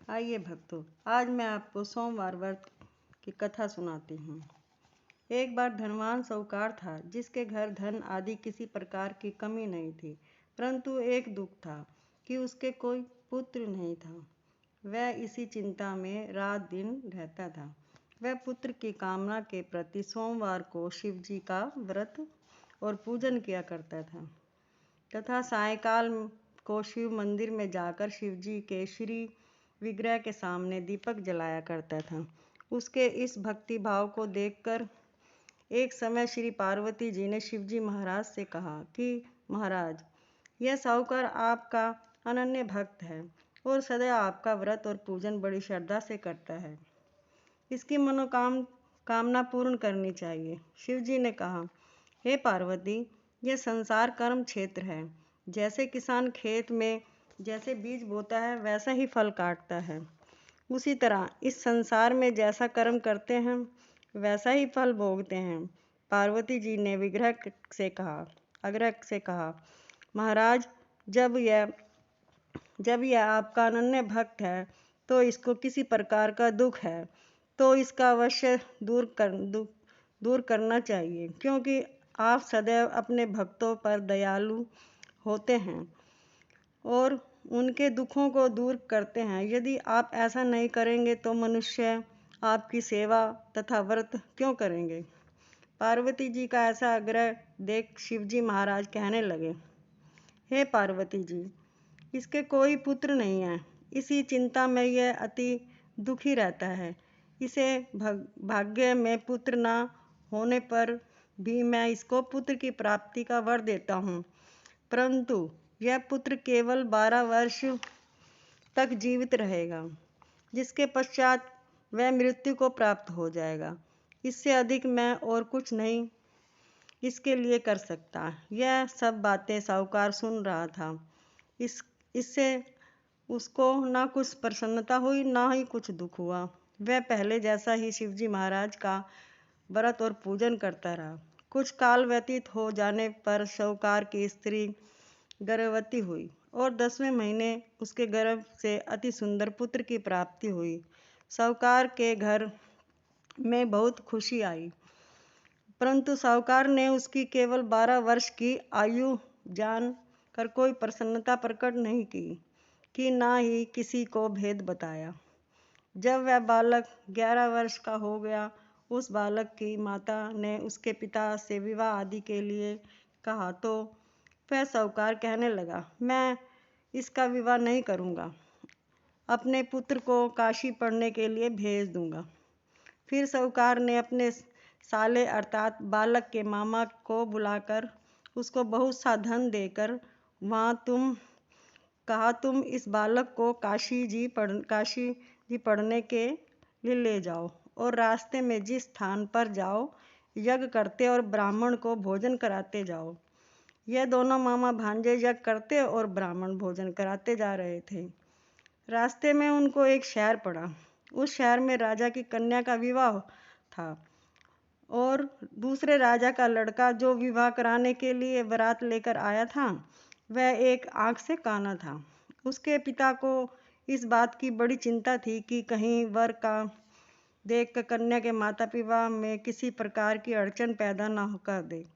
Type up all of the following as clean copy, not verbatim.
आइए भक्तों, आज मैं आपको सोमवार व्रत की कथा सुनाती हूँ। एक बार धनवान साहूकार था जिसके घर धन आदि किसी प्रकार की कमी नहीं थी, परंतु एक दुख था कि उसके कोई पुत्र नहीं था। वह इसी चिंता में रात दिन रहता था। वह पुत्र की कामना के प्रति सोमवार को शिव जी का व्रत और पूजन किया करता था तथा सायंकाल को शिव मंदिर में जाकर शिव जी के श्री विग्रह के सामने दीपक जलाया करता था। उसके इस भक्ति भाव को देखकर एक समय श्री पार्वती जी ने शिवजी महाराज से कहा कि महाराज, यह साहूकार आपका अनन्य भक्त है और सदैव आपका व्रत और पूजन बड़ी श्रद्धा से करता है। इसकी कामना पूर्ण करनी चाहिए। शिव जी ने कहा, हे पार्वती, यह संसार कर्म क्षेत्र है। जैसे किसान खेत में जैसे बीज बोता है वैसा ही फल काटता है, उसी तरह इस संसार में जैसा कर्म करते हैं वैसा ही फल भोगते हैं। पार्वती जी ने आग्रह से कहा, महाराज, जब यह आपका अनन्य भक्त है तो इसको किसी प्रकार का दुख है तो इसका अवश्य दूर करना चाहिए, क्योंकि आप सदैव अपने भक्तों पर दयालु होते हैं और उनके दुखों को दूर करते हैं। यदि आप ऐसा नहीं करेंगे तो मनुष्य आपकी सेवा तथा व्रत क्यों करेंगे। पार्वती जी का ऐसा आग्रह देख शिवजी महाराज कहने लगे, हे पार्वती जी, इसके कोई पुत्र नहीं है। इसी चिंता में यह अति दुखी रहता है। इसे भाग्य में पुत्र न होने पर भी मैं इसको पुत्र की प्राप्ति का वर देता हूँ, परंतु यह पुत्र केवल 12 वर्ष तक जीवित रहेगा, जिसके पश्चात वह मृत्यु को प्राप्त हो जाएगा। इससे अधिक मैं और कुछ नहीं इसके लिए कर सकता। यह सब बातें साहूकार सुन रहा था। इससे उसको ना कुछ प्रसन्नता हुई ना ही कुछ दुख हुआ। वह पहले जैसा ही शिवजी महाराज का व्रत और पूजन करता रहा। कुछ काल व्यतीत हो जाने पर साहूकार की स्त्री गर्भवती हुई और 10वें महीने उसके गर्भ से अति सुंदर पुत्र की प्राप्ति हुई। साहूकार के घर में बहुत खुशी आई, परंतु साहूकार ने उसकी केवल 12 वर्ष की आयु जान कर कोई प्रसन्नता प्रकट नहीं की ना ही किसी को भेद बताया। जब वह बालक 11 वर्ष का हो गया, उस बालक की माता ने उसके पिता से विवाह आदि के लिए कहा तो वह साहूकार कहने लगा, मैं इसका विवाह नहीं करूँगा, अपने पुत्र को काशी पढ़ने के लिए भेज दूँगा। फिर साहूकार ने अपने साले अर्थात बालक के मामा को बुलाकर उसको बहुत सा धन देकर तुम इस बालक को काशी जी पढ़ने के लिए ले जाओ और रास्ते में जिस स्थान पर जाओ यज्ञ करते और ब्राह्मण को भोजन कराते जाओ। यह दोनों मामा भांजे यज्ञ करते और ब्राह्मण भोजन कराते जा रहे थे। रास्ते में उनको एक शहर पड़ा। उस शहर में राजा की कन्या का विवाह था और दूसरे राजा का लड़का जो विवाह कराने के लिए बारात लेकर आया था, वह एक आँख से काना था। उसके पिता को इस बात की बड़ी चिंता थी कि कहीं वर का देख कर कन्या के माता पिता में किसी प्रकार की अड़चन पैदा न कर दे।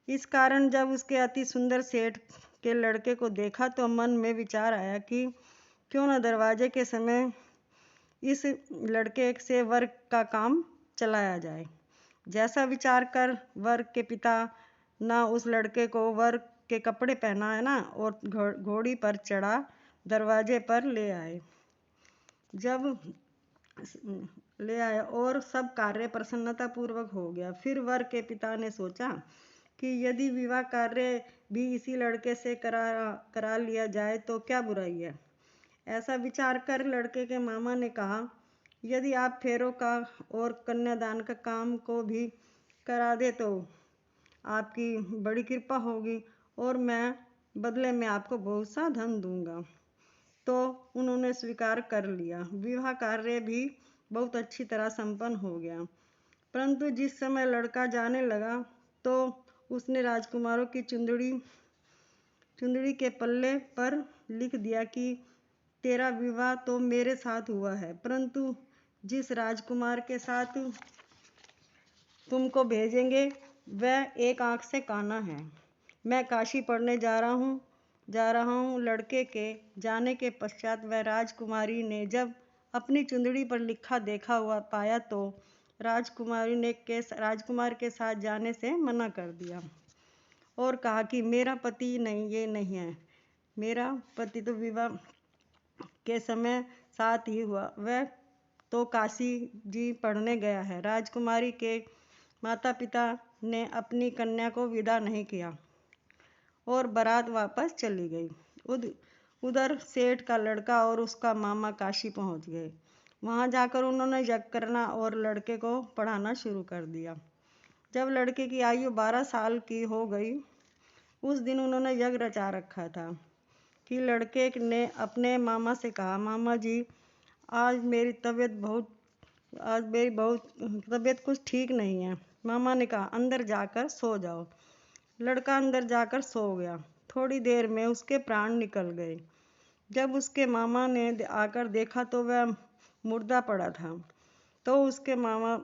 इस कारण जब उसके अति सुंदर सेठ के लड़के को देखा तो मन में विचार आया कि क्यों न दरवाजे के समय इस लड़के से वर का काम चलाया जाए। जैसा विचार कर वर के पिता न उस लड़के को वर के कपड़े पहनाए ना और घोड़ी पर चढ़ा दरवाजे पर ले आए। जब ले आए और सब कार्य प्रसन्नता पूर्वक हो गया। फिर वर के पिता ने सोचा कि यदि विवाह कार्य भी इसी लड़के से करा लिया जाए तो क्या बुराई है। ऐसा विचार कर लड़के के मामा ने कहा, यदि आप फेरों का और कन्यादान का काम को भी करा दे तो आपकी बड़ी कृपा होगी और मैं बदले में आपको बहुत सा धन दूंगा। तो उन्होंने स्वीकार कर लिया। विवाह कार्य भी बहुत अच्छी तरह संपन्न हो गया। परंतु जिस समय लड़का जाने लगा तो उसने राजकुमारों की चुंदड़ी के पल्ले पर लिख दिया कि तेरा विवाह तो मेरे साथ हुआ है, परंतु जिस राजकुमार के साथ तुमको भेजेंगे वह एक आंख से काना है। मैं काशी पढ़ने जा रहा हूँ। लड़के के जाने के पश्चात वह राजकुमारी ने जब अपनी चुंदड़ी पर लिखा देखा हुआ पाया तो राजकुमार के साथ जाने से मना कर दिया और कहा कि मेरा पति ये नहीं है। मेरा पति तो विवाह के समय साथ ही हुआ, वह तो काशी जी पढ़ने गया है। राजकुमारी के माता पिता ने अपनी कन्या को विदा नहीं किया और बारात वापस चली गई। उधर सेठ का लड़का और उसका मामा काशी पहुंच गए। वहां जाकर उन्होंने यज्ञ करना और लड़के को पढ़ाना शुरू कर दिया। जब लड़के की आयु 12 साल की हो गई, उस दिन उन्होंने यज्ञ रचा रखा था कि लड़के ने अपने मामा से कहा, मामा जी आज मेरी तबीयत कुछ ठीक नहीं है। मामा ने कहा अंदर जाकर सो जाओ। लड़का अंदर जाकर सो गया। थोड़ी देर में उसके प्राण निकल गए। जब उसके मामा ने आकर देखा तो वह मुर्दा पड़ा था, तो उसके मामा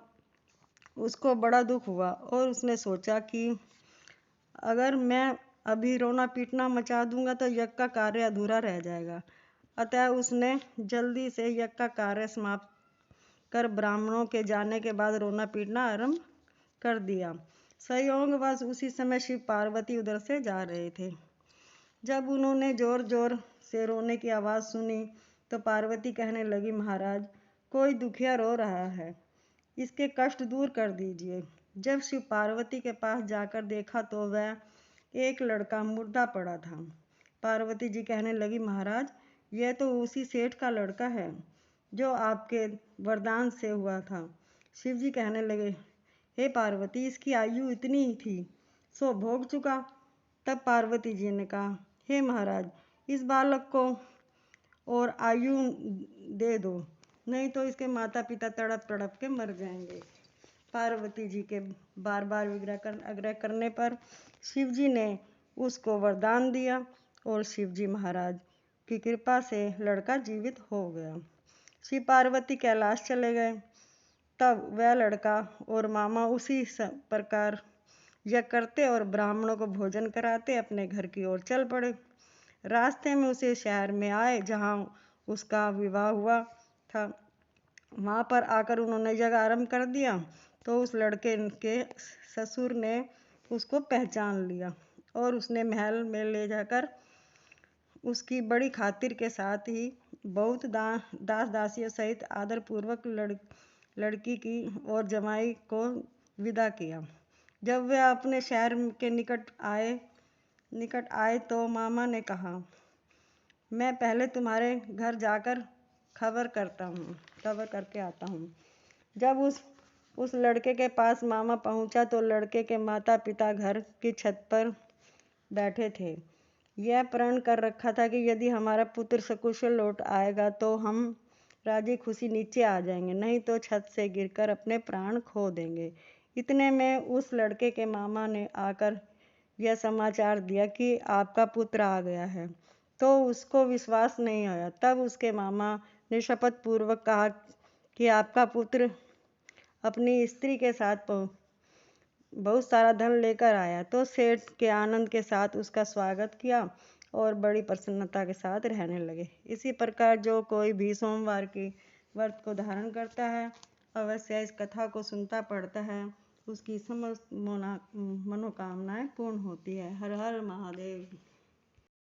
उसको बड़ा दुख हुआ और उसने सोचा कि अगर मैं अभी रोना पीटना मचा दूंगा तो यज्ञ का कार्य अधूरा रह जाएगा। अतः उसने जल्दी से यज्ञ का कार्य समाप्त कर ब्राह्मणों के जाने के बाद रोना पीटना आरंभ कर दिया। संयोगवश उसी समय शिव पार्वती उधर से जा रहे थे। जब उन्होंने जोर जोर से रोने की आवाज़ सुनी तो पार्वती कहने लगी, महाराज कोई दुखिया रो रहा है, इसके कष्ट दूर कर दीजिए। जब शिव पार्वती के पास जाकर देखा तो वह एक लड़का मुर्दा पड़ा था। पार्वती जी कहने लगी, महाराज यह तो उसी सेठ का लड़का है जो आपके वरदान से हुआ था। शिव जी कहने लगे, हे पार्वती इसकी आयु इतनी ही थी, सो भोग चुका। तब पार्वती जी ने कहा, हे महाराज इस बालक को और आयु दे दो, नहीं तो इसके माता पिता तड़प तड़प के मर जाएंगे। पार्वती जी के बार बार आग्रह करने पर शिव जी ने उसको वरदान दिया और शिव जी महाराज की कृपा से लड़का जीवित हो गया। शिव पार्वती कैलाश चले गए। तब वह लड़का और मामा उसी प्रकार यज्ञ करते और ब्राह्मणों को भोजन कराते अपने घर की ओर चल पड़े। रास्ते में उसे शहर में आए जहाँ उसका विवाह हुआ था। वहाँ पर आकर उन्होंने यज्ञ आरंभ कर दिया तो उस लड़के के ससुर ने उसको पहचान लिया और उसने महल में ले जाकर उसकी बड़ी खातिर के साथ ही बहुत दास दासियों सहित आदरपूर्वक लड़की की और जमाई को विदा किया। जब वे अपने शहर के निकट आए तो मामा ने कहा, मैं पहले तुम्हारे घर जाकर खबर करके आता हूँ। जब उस लड़के के पास मामा पहुँचा तो लड़के के माता पिता घर की छत पर बैठे थे। यह प्रण कर रखा था कि यदि हमारा पुत्र सकुशल लौट आएगा तो हम राजी खुशी नीचे आ जाएंगे, नहीं तो छत से गिरकर अपने प्राण खो देंगे। इतने में उस लड़के के मामा ने आकर यह समाचार दिया कि आपका पुत्र आ गया है, तो उसको विश्वास नहीं आया। तब उसके मामा ने शपथ पूर्वक कहा कि आपका पुत्र अपनी स्त्री के साथ बहुत सारा धन लेकर आया। तो सेठ के आनंद के साथ उसका स्वागत किया और बड़ी प्रसन्नता के साथ रहने लगे। इसी प्रकार जो कोई भी सोमवार की व्रत को धारण करता है, अवश्य इस कथा को सुनता पढ़ता है, उसकी समस्त मनोकामनाएं पूर्ण होती है। हर हर महादेव।